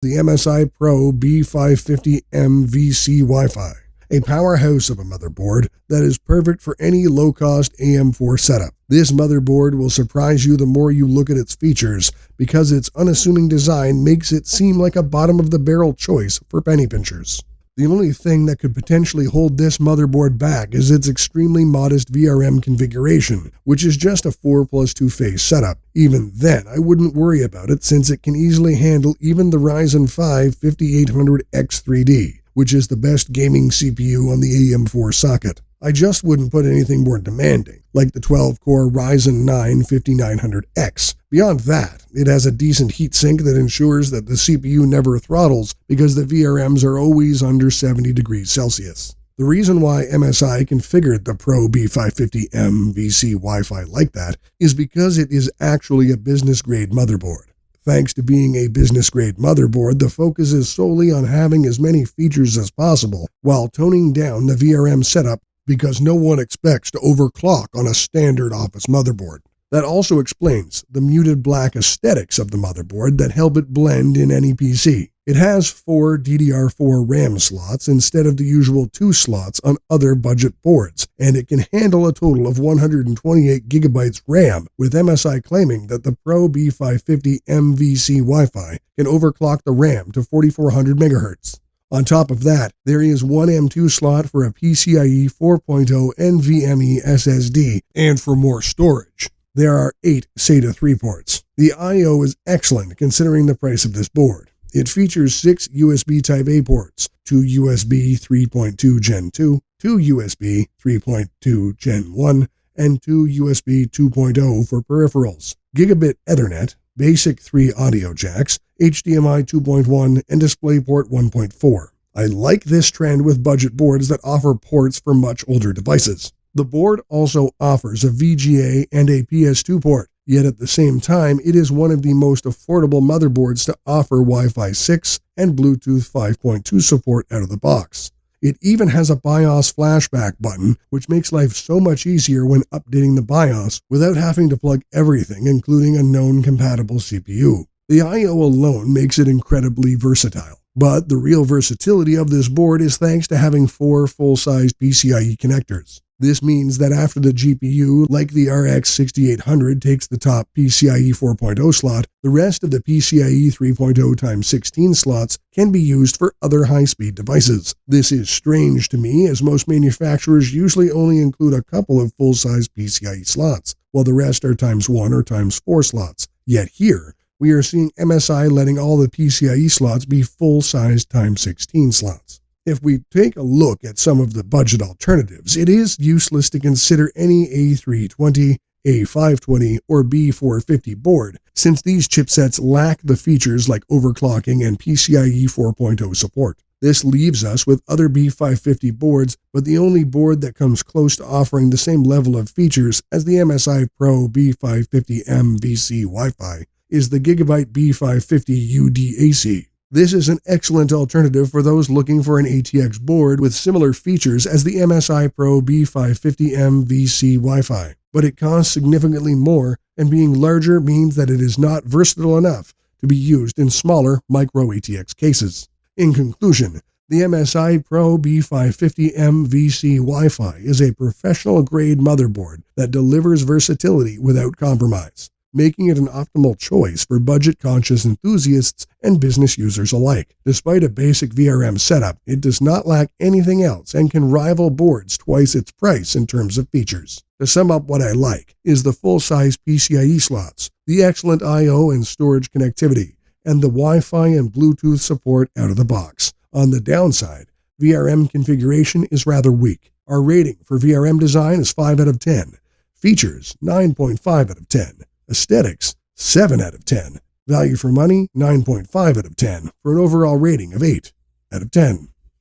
the MSI PRO B550M-VC Wi-Fi, a powerhouse of a motherboard that is perfect for any low-cost AM4 setup. This motherboard will surprise you the more you look at its features because its unassuming design makes it seem like a bottom-of-the-barrel choice for penny pinchers. The only thing that could potentially hold this motherboard back is its extremely modest VRM configuration, which is just a 4+2 phase setup. Even then, I wouldn't worry about it since it can easily handle even the Ryzen 5 5800X3D, which is the best gaming CPU on the AM4 socket. I just wouldn't put anything more demanding, like the 12-core Ryzen 9 5900X. Beyond that, it has a decent heatsink that ensures that the CPU never throttles because the VRMs are always under 70 degrees Celsius. The reason why MSI configured the Pro B550M-VC Wi-Fi like that is because it is actually a business-grade motherboard. Thanks to being a business-grade motherboard, the focus is solely on having as many features as possible while toning down the VRM setup because no one expects to overclock on a standard office motherboard. That also explains the muted black aesthetics of the motherboard that help it blend in any PC. It has 4 DDR4 RAM slots instead of the usual 2 slots on other budget boards, and it can handle a total of 128 GB RAM, with MSI claiming that the Pro B550M-VC Wi-Fi can overclock the RAM to 4400 MHz. On top of that, there is one M2 slot for a PCIe 4.0 NVMe SSD, and for more storage, there are 8 SATA 3 ports. The I/O is excellent considering the price of this board. It features 6 USB Type-A ports, 2 USB 3.2 Gen 2, 2 USB 3.2 Gen 1, and 2 USB 2.0 for peripherals, Gigabit Ethernet, basic 3 audio jacks, HDMI 2.1, and DisplayPort 1.4. I like this trend with budget boards that offer ports for much older devices. The board also offers a VGA and a PS2 port, yet at the same time it is one of the most affordable motherboards to offer Wi-Fi 6 and Bluetooth 5.2 support out of the box. It even has a BIOS flashback button, which makes life so much easier when updating the BIOS without having to plug everything, including a known compatible CPU. The I/O alone makes it incredibly versatile, but the real versatility of this board is thanks to having 4 full-sized PCIe connectors. This means that after the GPU, like the RX 6800, takes the top PCIe 4.0 slot, the rest of the PCIe 3.0x16 slots can be used for other high-speed devices. This is strange to me, as most manufacturers usually only include a couple of full-size PCIe slots, while the rest are ×1 or ×4 slots. Yet here, we are seeing MSI letting all the PCIe slots be full-sized ×16 slots. If we take a look at some of the budget alternatives, it is useless to consider any A320, A520, or B450 board, since these chipsets lack the features like overclocking and PCIe 4.0 support. This leaves us with other B550 boards, but the only board that comes close to offering the same level of features as the MSI PRO B550M-VC Wi-Fi is the Gigabyte B550 UDAC. This is an excellent alternative for those looking for an ATX board with similar features as the MSI PRO B550M-VC Wi-Fi, but it costs significantly more, and being larger means that it is not versatile enough to be used in smaller micro ATX cases. In conclusion, the MSI PRO B550M-VC Wi-Fi is a professional-grade motherboard that delivers versatility without compromise, making it an optimal choice for budget-conscious enthusiasts and business users alike. Despite a basic VRM setup, it does not lack anything else and can rival boards twice its price in terms of features. To sum up what I like is the full-size PCIe slots, the excellent I/O and storage connectivity, and the Wi-Fi and Bluetooth support out of the box. On the downside, VRM configuration is rather weak. Our rating for VRM design is 5 out of 10. Features, 9.5 out of 10. Aesthetics, 7 out of 10. Value for money, 9.5 out of 10, for an overall rating of 8 out of 10.